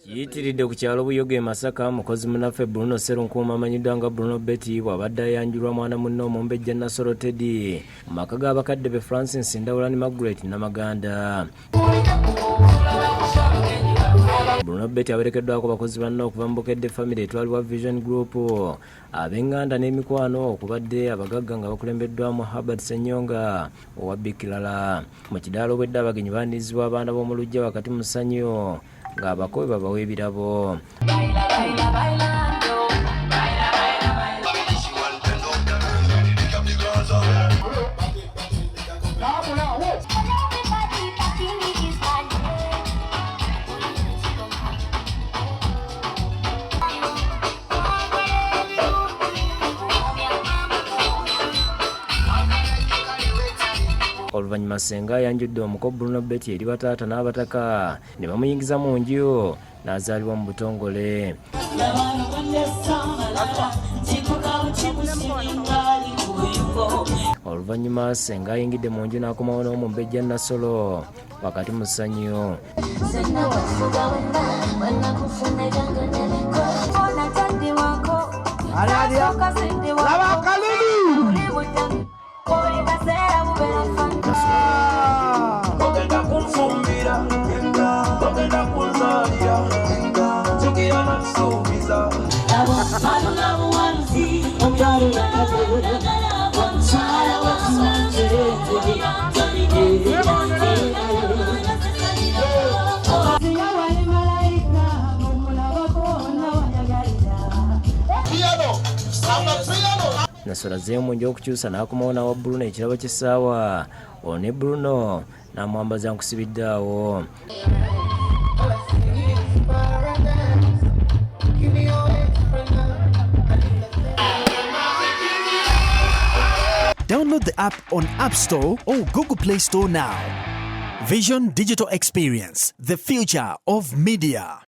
Yitiridde ku kyalo Buyoge Masaka mukozi munaffe Bruno Serunkuuma amanyiddwa nga Bruno Betty wabadde ayanjulwa mwana munne Omumbejja Nasolo Teddy mu maka g'abakadde be Francis Ndawulani Margaret Namaganda. Bruno Betty awerekeddwako bakozi banne okuva mu Bukedde Family etwalibwa Vision Group, ab'enganda n'emikwano okubadde abagagga nga bakulembeddwamu Herbert Ssenyonga owa Bikirala. Mu kidaala obwedde abagenyi baanirizibwa abaana b'omu luggya wakati mu ssanyu ng'abakobe babawa ebirabo. Oluvannyuma Ssenga ayanjudde omuko Bruno Betty eri bataata n'abataka ne bamuyingiza mu nju n'azaalibwa mu butongole. Oluvannyuma Ssenga ayingidde mu nju n'akomawo n'Omumbejja Nasolo wakati mu ssanyu. Nasolo azzeeyo mu nju okukyusa n'akomawo n'awa Bruno ekirabo ky'essaawa. Ono ne Bruno n'amwambaza nkusibidde awo. Download the app on App Store or Google Play Store now. Vision Digital Experience, the future of media.